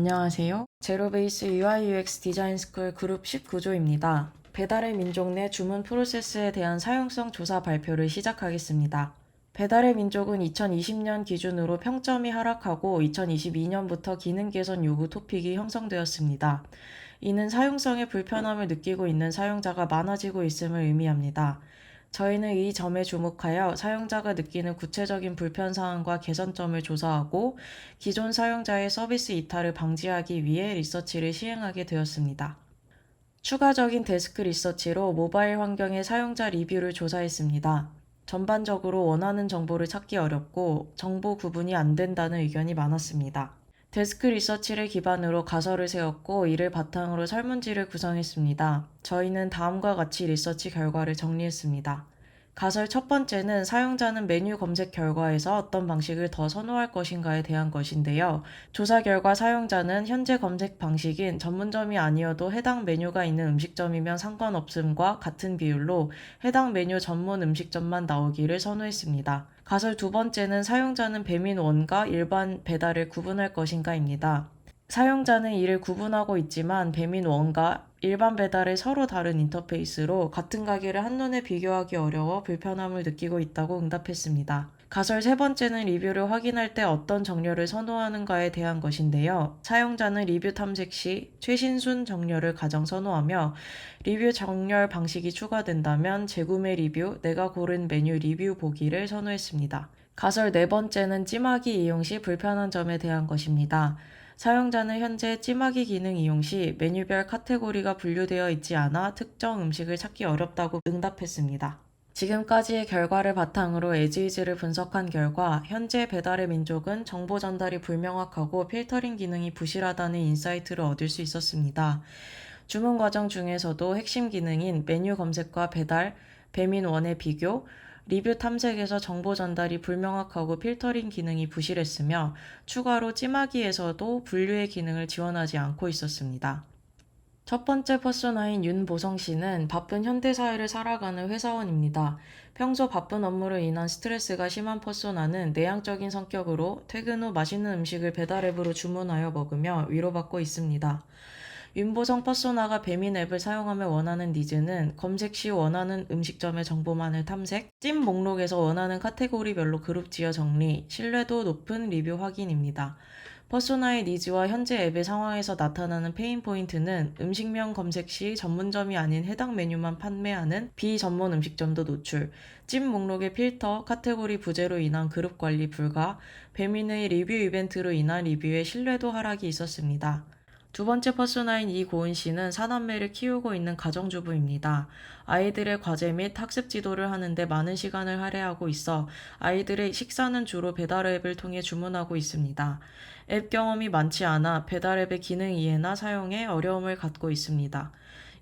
안녕하세요. 제로베이스 UI UX 디자인 스쿨 그룹 19조입니다. 배달의 민족 내 주문 프로세스에 대한 사용성 조사 발표를 시작하겠습니다. 배달의 민족은 2020년 기준으로 평점이 하락하고 2022년부터 기능 개선 요구 토픽이 형성되었습니다. 이는 사용성에 불편함을 느끼고 있는 사용자가 많아지고 있음을 의미합니다. 저희는 이 점에 주목하여 사용자가 느끼는 구체적인 불편사항과 개선점을 조사하고 기존 사용자의 서비스 이탈을 방지하기 위해 리서치를 시행하게 되었습니다. 추가적인 데스크 리서치로 모바일 환경의 사용자 리뷰를 조사했습니다. 전반적으로 원하는 정보를 찾기 어렵고 정보 구분이 안 된다는 의견이 많았습니다. 데스크 리서치를 기반으로 가설을 세웠고 이를 바탕으로 설문지를 구성했습니다. 저희는 다음과 같이 리서치 결과를 정리했습니다. 가설 첫 번째는 사용자는 메뉴 검색 결과에서 어떤 방식을 더 선호할 것인가에 대한 것인데요. 조사 결과 사용자는 현재 검색 방식인 전문점이 아니어도 해당 메뉴가 있는 음식점이면 상관없음과 같은 비율로 해당 메뉴 전문 음식점만 나오기를 선호했습니다. 가설 두 번째는 사용자는 배민원과 일반 배달을 구분할 것인가입니다. 사용자는 이를 구분하고 있지만 배민원과 일반 배달의 서로 다른 인터페이스로 같은 가게를 한눈에 비교하기 어려워 불편함을 느끼고 있다고 응답했습니다. 가설 세 번째는 리뷰를 확인할 때 어떤 정렬을 선호하는가에 대한 것인데요. 사용자는 리뷰 탐색 시 최신순 정렬을 가장 선호하며 리뷰 정렬 방식이 추가된다면 재구매 리뷰, 내가 고른 메뉴 리뷰 보기를 선호했습니다. 가설 네 번째는 찜하기 이용 시 불편한 점에 대한 것입니다. 사용자는 현재 찜하기 기능 이용 시 메뉴별 카테고리가 분류되어 있지 않아 특정 음식을 찾기 어렵다고 응답했습니다. 지금까지의 결과를 바탕으로 에즈이즈를 분석한 결과 현재 배달의 민족은 정보 전달이 불명확하고 필터링 기능이 부실하다는 인사이트를 얻을 수 있었습니다. 주문 과정 중에서도 핵심 기능인 메뉴 검색과 배달, 배민원의 비교, 리뷰 탐색에서 정보 전달이 불명확하고 필터링 기능이 부실했으며 추가로 찜하기에서도 분류의 기능을 지원하지 않고 있었습니다. 첫 번째 퍼소나인 윤보성 씨는 바쁜 현대사회를 살아가는 회사원입니다. 평소 바쁜 업무로 인한 스트레스가 심한 퍼소나는 내향적인 성격으로 퇴근 후 맛있는 음식을 배달앱으로 주문하여 먹으며 위로받고 있습니다. 윤보성 퍼소나가 배민 앱을 사용하며 원하는 니즈는 검색 시 원하는 음식점의 정보만을 탐색, 찜 목록에서 원하는 카테고리별로 그룹 지어 정리, 신뢰도 높은 리뷰 확인입니다. 퍼소나의 니즈와 현재 앱의 상황에서 나타나는 페인 포인트는 음식명 검색 시 전문점이 아닌 해당 메뉴만 판매하는 비전문 음식점도 노출, 찜 목록의 필터, 카테고리 부재로 인한 그룹 관리 불가, 배민의 리뷰 이벤트로 인한 리뷰의 신뢰도 하락이 있었습니다. 두 번째 퍼소나인 이고은 씨는 사남매를 키우고 있는 가정주부입니다. 아이들의 과제 및 학습 지도를 하는데 많은 시간을 할애하고 있어 아이들의 식사는 주로 배달 앱을 통해 주문하고 있습니다. 앱 경험이 많지 않아 배달 앱의 기능 이해나 사용에 어려움을 갖고 있습니다.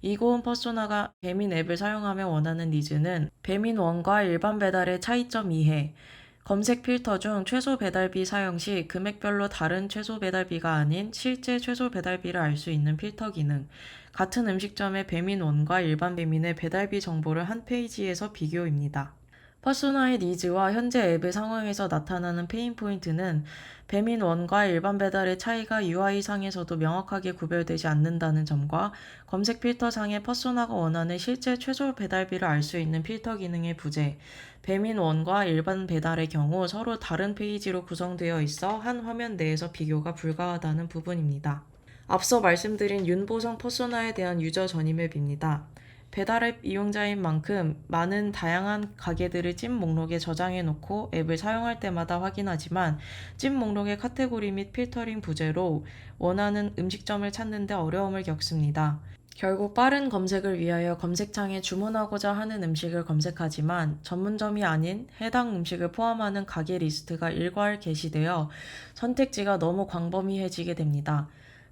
이고은 퍼소나가 배민 앱을 사용하며 원하는 니즈는 배민 원과 일반 배달의 차이점 이해, 검색 필터 중 최소 배달비 사용 시 금액별로 다른 최소 배달비가 아닌 실제 최소 배달비를 알 수 있는 필터 기능, 같은 음식점의 배민원과 일반 배민의 배달비 정보를 한 페이지에서 비교입니다. 퍼소나의 니즈와 현재 앱의 상황에서 나타나는 페인 포인트는 배민 원과 일반 배달의 차이가 UI상에서도 명확하게 구별되지 않는다는 점과 검색 필터상의 퍼소나가 원하는 실제 최소 배달비를 알 수 있는 필터 기능의 부재, 배민 원과 일반 배달의 경우 서로 다른 페이지로 구성되어 있어 한 화면 내에서 비교가 불가하다는 부분입니다. 앞서 말씀드린 윤보성 퍼소나에 대한 유저 전임앱입니다. 배달앱 이용자인 만큼 많은 다양한 가게들을 찜 목록에 저장해 놓고 앱을 사용할 때마다 확인하지만 찜 목록의 카테고리 및 필터링 부재로 원하는 음식점을 찾는 데 어려움을 겪습니다. 결국 빠른 검색을 위하여 검색창에 주문하고자 하는 음식을 검색하지만 전문점이 아닌 해당 음식을 포함하는 가게 리스트가 일괄 게시되어 선택지가 너무 광범위해지게 됩니다.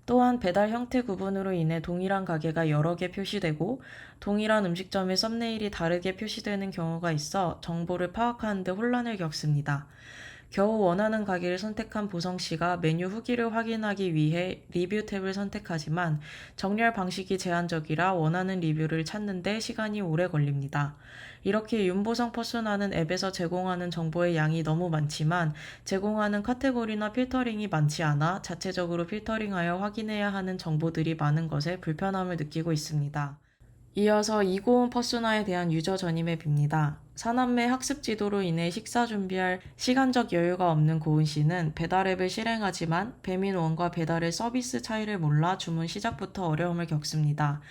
또한 배달 형태 구분으로 인해 동일한 가게가 여러 개 표시되고 동일한 음식점의 썸네일이 다르게 표시되는 경우가 있어 정보를 파악하는 데 혼란을 겪습니다. 겨우 원하는 가게를 선택한 보성씨가 메뉴 후기를 확인하기 위해 리뷰 탭을 선택하지만 정렬 방식이 제한적이라 원하는 리뷰를 찾는데 시간이 오래 걸립니다. 이렇게 윤보성 퍼스나는 앱에서 제공하는 정보의 양이 너무 많지만 제공하는 카테고리나 필터링이 많지 않아 자체적으로 필터링하여 확인해야 하는 정보들이 많은 것에 불편함을 느끼고 있습니다. 이어서 이고은 퍼스나에 대한 유저 전임에 빕니다. 사남매 학습 지도로 인해 식사 준비할 시간적 여유가 없는 고은 씨는 배달 앱을 실행하지만 배민원과 배달의 서비스 차이를 몰라 주문 시작부터 어려움을 겪습니다.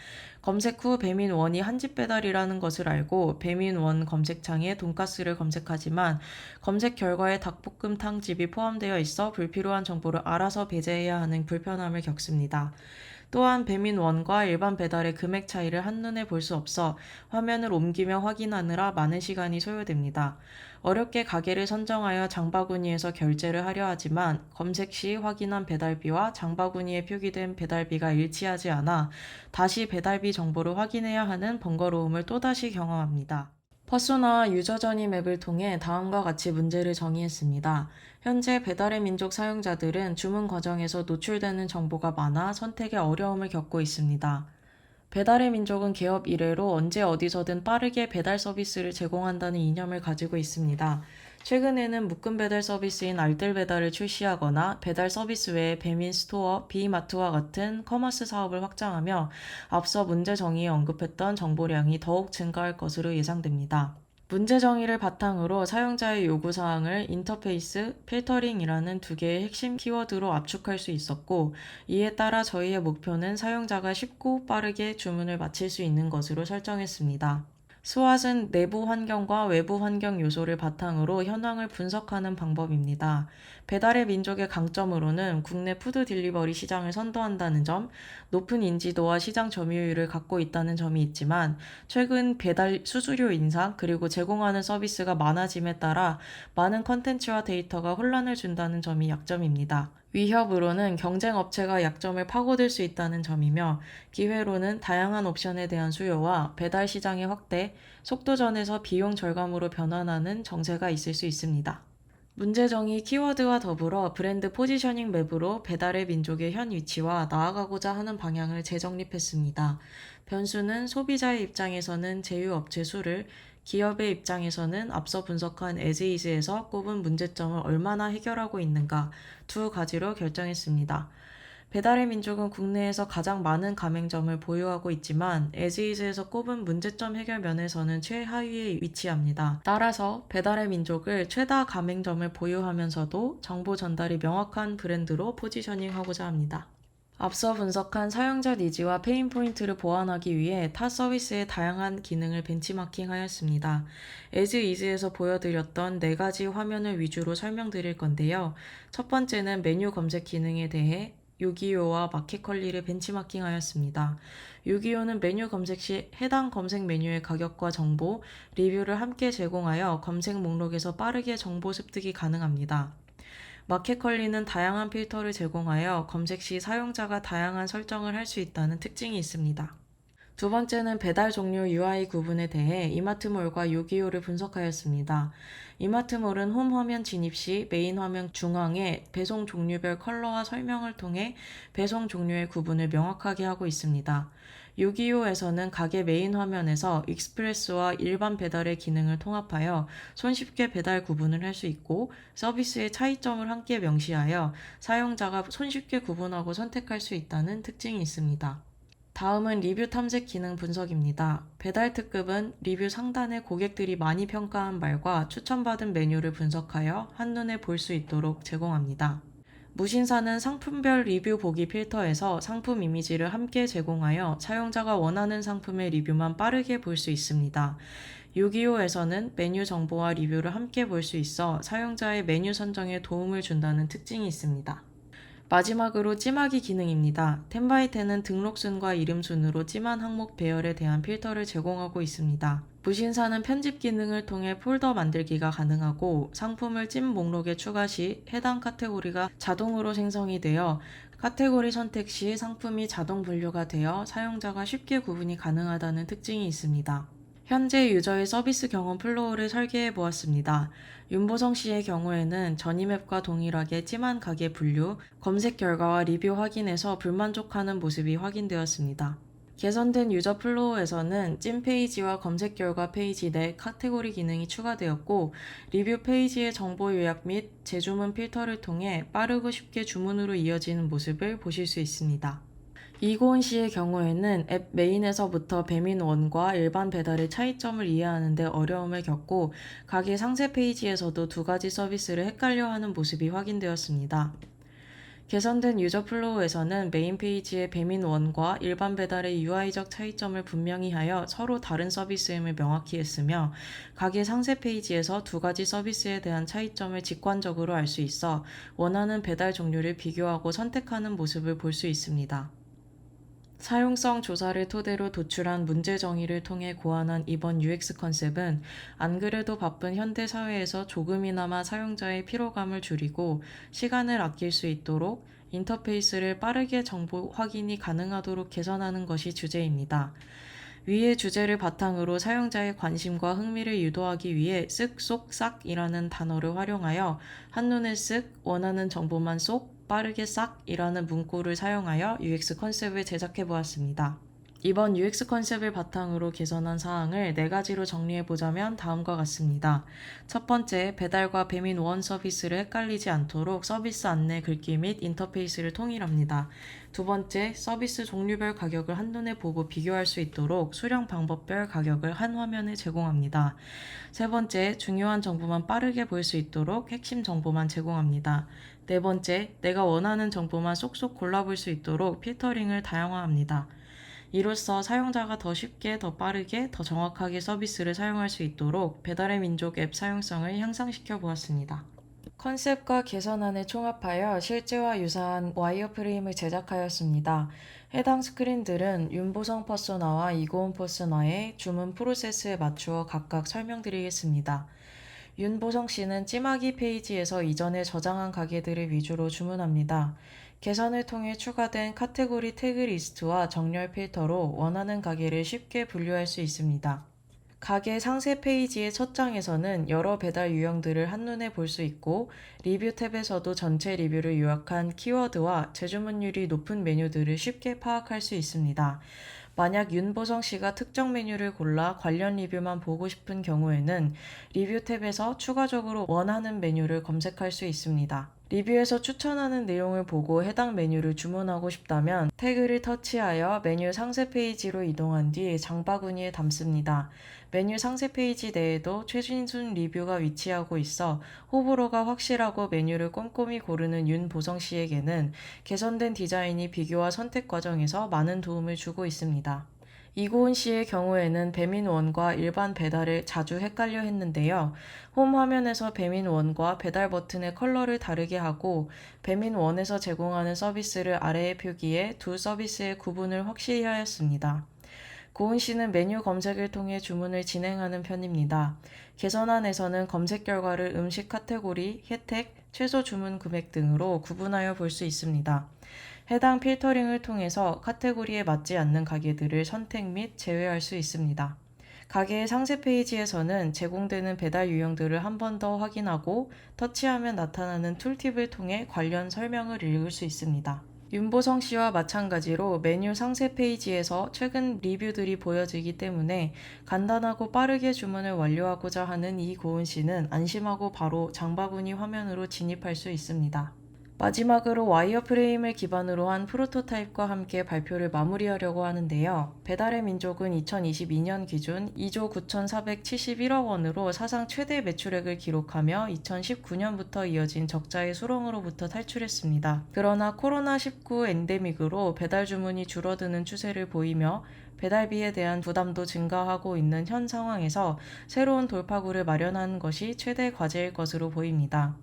검색 후 배민원이 한집 배달이라는 것을 알고 배민원 검색창에 돈가스를 검색하지만 검색 결과에 닭볶음탕집이 포함되어 있어 불필요한 정보를 알아서 배제해야 하는 불편함을 겪습니다. 또한 배민원과 일반 배달의 금액 차이를 한눈에 볼 수 없어 화면을 옮기며 확인하느라 많은 시간이 소요됩니다. 어렵게 가게를 선정하여 장바구니에서 결제를 하려 하지만 검색 시 확인한 배달비와 장바구니에 표기된 배달비가 일치하지 않아 다시 배달비 정보를 확인해야 하는 번거로움을 또다시 경험합니다. 퍼소나 유저 전임 앱을 통해 다음과 같이 문제를 정의했습니다. 현재 배달의 민족 사용자들은 주문 과정에서 노출되는 정보가 많아 선택에 어려움을 겪고 있습니다. 배달의 민족은 개업 이래로 언제 어디서든 빠르게 배달 서비스를 제공한다는 이념을 가지고 있습니다. 최근에는 묶음 배달 서비스인 알뜰 배달을 출시하거나 배달 서비스 외에 배민 스토어, 비마트와 같은 커머스 사업을 확장하며 앞서 문제 정의에 언급했던 정보량이 더욱 증가할 것으로 예상됩니다. 문제 정의를 바탕으로 사용자의 요구사항을 인터페이스, 필터링이라는 두 개의 핵심 키워드로 압축할 수 있었고, 이에 따라 저희의 목표는 사용자가 쉽고 빠르게 주문을 마칠 수 있는 것으로 설정했습니다. 스왓은 내부 환경과 외부 환경 요소를 바탕으로 현황을 분석하는 방법입니다. 배달의 민족의 강점으로는 국내 푸드 딜리버리 시장을 선도한다는 점, 높은 인지도와 시장 점유율을 갖고 있다는 점이 있지만 최근 배달 수수료 인상 그리고 제공하는 서비스가 많아짐에 따라 많은 컨텐츠와 데이터가 혼란을 준다는 점이 약점입니다. 위협으로는 경쟁 업체가 약점을 파고들 수 있다는 점이며 기회로는 다양한 옵션에 대한 수요와 배달 시장의 확대, 속도전에서 비용 절감으로 변환하는 정세가 있을 수 있습니다. 문제 정의 키워드와 더불어 브랜드 포지셔닝 맵으로 배달의 민족의 현 위치와 나아가고자 하는 방향을 재정립했습니다. 변수는 소비자의 입장에서는 제휴업체 수를, 기업의 입장에서는 앞서 분석한 에즈이즈에서 꼽은 문제점을 얼마나 해결하고 있는가 두 가지로 결정했습니다. 배달의 민족은 국내에서 가장 많은 가맹점을 보유하고 있지만 에즈이즈에서 꼽은 문제점 해결 면에서는 최하위에 위치합니다. 따라서 배달의 민족을 최다 가맹점을 보유하면서도 정보 전달이 명확한 브랜드로 포지셔닝하고자 합니다. 앞서 분석한 사용자 니즈와 페인 포인트를 보완하기 위해 타 서비스의 다양한 기능을 벤치마킹하였습니다. 에즈이즈에서 보여드렸던 4가지 화면을 위주로 설명드릴 건데요. 첫 번째는 메뉴 검색 기능에 대해 요기요와 마켓컬리를 벤치마킹하였습니다. 요기요는 메뉴 검색 시 해당 검색 메뉴의 가격과 정보, 리뷰를 함께 제공하여 검색 목록에서 빠르게 정보 습득이 가능합니다. 마켓컬리는 다양한 필터를 제공하여 검색 시 사용자가 다양한 설정을 할 수 있다는 특징이 있습니다. 두 번째는 배달 종류 UI 구분에 대해 이마트몰과 요기요를 분석하였습니다. 이마트몰은 홈 화면 진입 시 메인 화면 중앙에 배송 종류별 컬러와 설명을 통해 배송 종류의 구분을 명확하게 하고 있습니다. 요기요에서는 가게 메인 화면에서 익스프레스와 일반 배달의 기능을 통합하여 손쉽게 배달 구분을 할 수 있고 서비스의 차이점을 함께 명시하여 사용자가 손쉽게 구분하고 선택할 수 있다는 특징이 있습니다. 다음은 리뷰 탐색 기능 분석입니다. 배달 특급은 리뷰 상단에 고객들이 많이 평가한 말과 추천받은 메뉴를 분석하여 한눈에 볼 수 있도록 제공합니다. 무신사는 상품별 리뷰 보기 필터에서 상품 이미지를 함께 제공하여 사용자가 원하는 상품의 리뷰만 빠르게 볼 수 있습니다. 요기요에서는 메뉴 정보와 리뷰를 함께 볼 수 있어 사용자의 메뉴 선정에 도움을 준다는 특징이 있습니다. 마지막으로 찜하기 기능입니다. 텐바이텐은 등록순과 이름순으로 찜한 항목 배열에 대한 필터를 제공하고 있습니다. 무신사는 편집 기능을 통해 폴더 만들기가 가능하고 상품을 찜 목록에 추가 시 해당 카테고리가 자동으로 생성이 되어 카테고리 선택 시 상품이 자동 분류가 되어 사용자가 쉽게 구분이 가능하다는 특징이 있습니다. 현재 유저의 서비스 경험 플로우를 설계해 보았습니다. 윤보성 씨의 경우에는 전이맵과 동일하게 찜한 가게 분류, 검색 결과와 리뷰 확인에서 불만족하는 모습이 확인되었습니다. 개선된 유저 플로우에서는 찜 페이지와 검색 결과 페이지 내 카테고리 기능이 추가되었고, 리뷰 페이지의 정보 요약 및 재주문 필터를 통해 빠르고 쉽게 주문으로 이어지는 모습을 보실 수 있습니다. 이고은 씨의 경우에는 앱 메인에서부터 배민원과 일반 배달의 차이점을 이해하는 데 어려움을 겪고, 가게 상세 페이지에서도 두 가지 서비스를 헷갈려하는 모습이 확인되었습니다. 개선된 유저 플로우에서는 메인 페이지의 배민원과 일반 배달의 UI적 차이점을 분명히 하여 서로 다른 서비스임을 명확히 했으며, 가게 상세 페이지에서 두 가지 서비스에 대한 차이점을 직관적으로 알 수 있어 원하는 배달 종류를 비교하고 선택하는 모습을 볼 수 있습니다. 사용성 조사를 토대로 도출한 문제 정의를 통해 고안한 이번 UX 컨셉은 안 그래도 바쁜 현대 사회에서 조금이나마 사용자의 피로감을 줄이고 시간을 아낄 수 있도록 인터페이스를 빠르게 정보 확인이 가능하도록 개선하는 것이 주제입니다. 위의 주제를 바탕으로 사용자의 관심과 흥미를 유도하기 위해 쓱, 쏙, 싹이라는 단어를 활용하여 한눈에 쓱, 원하는 정보만 쏙, 빠르게 싹이라는 문구를 사용하여 UX 컨셉을 제작해 보았습니다. 이번 UX 컨셉을 바탕으로 개선한 사항을 4가지로 정리해보자면 다음과 같습니다. 첫 번째, 배달과 배민 원 서비스를 헷갈리지 않도록 서비스 안내 글귀 및 인터페이스를 통일합니다. 두 번째, 서비스 종류별 가격을 한눈에 보고 비교할 수 있도록 수령 방법별 가격을 한 화면에 제공합니다. 세 번째, 중요한 정보만 빠르게 볼 수 있도록 핵심 정보만 제공합니다. 네 번째, 내가 원하는 정보만 쏙쏙 골라볼 수 있도록 필터링을 다양화합니다. 이로써 사용자가 더 쉽게, 더 빠르게, 더 정확하게 서비스를 사용할 수 있도록 배달의 민족 앱 사용성을 향상시켜 보았습니다. 컨셉과 개선안을 총합하여 실제와 유사한 와이어프레임을 제작하였습니다. 해당 스크린들은 윤보성 퍼소나와 이고은 퍼소나의 주문 프로세스에 맞추어 각각 설명드리겠습니다. 윤보성 씨는 찜하기 페이지에서 이전에 저장한 가게들을 위주로 주문합니다. 개선을 통해 추가된 카테고리 태그 리스트와 정렬 필터로 원하는 가게를 쉽게 분류할 수 있습니다. 가게 상세 페이지의 첫 장에서는 여러 배달 유형들을 한눈에 볼 수 있고, 리뷰 탭에서도 전체 리뷰를 요약한 키워드와 재주문율이 높은 메뉴들을 쉽게 파악할 수 있습니다. 만약 윤보성 씨가 특정 메뉴를 골라 관련 리뷰만 보고 싶은 경우에는 리뷰 탭에서 추가적으로 원하는 메뉴를 검색할 수 있습니다. 리뷰에서 추천하는 내용을 보고 해당 메뉴를 주문하고 싶다면 태그를 터치하여 메뉴 상세 페이지로 이동한 뒤 장바구니에 담습니다. 메뉴 상세 페이지 내에도 최신순 리뷰가 위치하고 있어 호불호가 확실하고 메뉴를 꼼꼼히 고르는 윤보성 씨에게는 개선된 디자인이 비교와 선택 과정에서 많은 도움을 주고 있습니다. 이고은 씨의 경우에는 배민원과 일반 배달을 자주 헷갈려 했는데요. 홈 화면에서 배민원과 배달 버튼의 컬러를 다르게 하고 배민원에서 제공하는 서비스를 아래의 표기에 두 서비스의 구분을 확실히 하였습니다. 고은 씨는 메뉴 검색을 통해 주문을 진행하는 편입니다. 개선안에서는 검색 결과를 음식 카테고리, 혜택, 최소 주문 금액 등으로 구분하여 볼 수 있습니다. 해당 필터링을 통해서 카테고리에 맞지 않는 가게들을 선택 및 제외할 수 있습니다. 가게의 상세 페이지에서는 제공되는 배달 유형들을 한 번 더 확인하고 터치하면 나타나는 툴팁을 통해 관련 설명을 읽을 수 있습니다. 윤보성 씨와 마찬가지로 메뉴 상세 페이지에서 최근 리뷰들이 보여지기 때문에 간단하고 빠르게 주문을 완료하고자 하는 이고은 씨는 안심하고 바로 장바구니 화면으로 진입할 수 있습니다. 마지막으로 와이어프레임을 기반으로 한 프로토타입과 함께 발표를 마무리하려고 하는데요. 배달의 민족은 2022년 기준 2조 9,471억 원으로 사상 최대 매출액을 기록하며 2019년부터 이어진 적자의 수렁으로부터 탈출했습니다. 그러나 코로나19 엔데믹으로 배달 주문이 줄어드는 추세를 보이며 배달비에 대한 부담도 증가하고 있는 현 상황에서 새로운 돌파구를 마련하는 것이 최대 과제일 것으로 보입니다.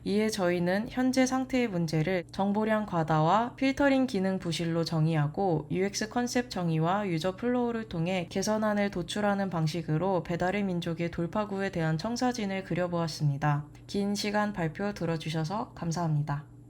이에 저희는 현재 상태의 문제를 정보량 과다와 필터링 기능 부실로 정의하고 UX 컨셉 정의와 유저 플로우를 통해 개선안을 도출하는 방식으로 배달의 민족의 돌파구에 대한 청사진을 그려보았습니다. 긴 시간 발표 들어주셔서 감사합니다.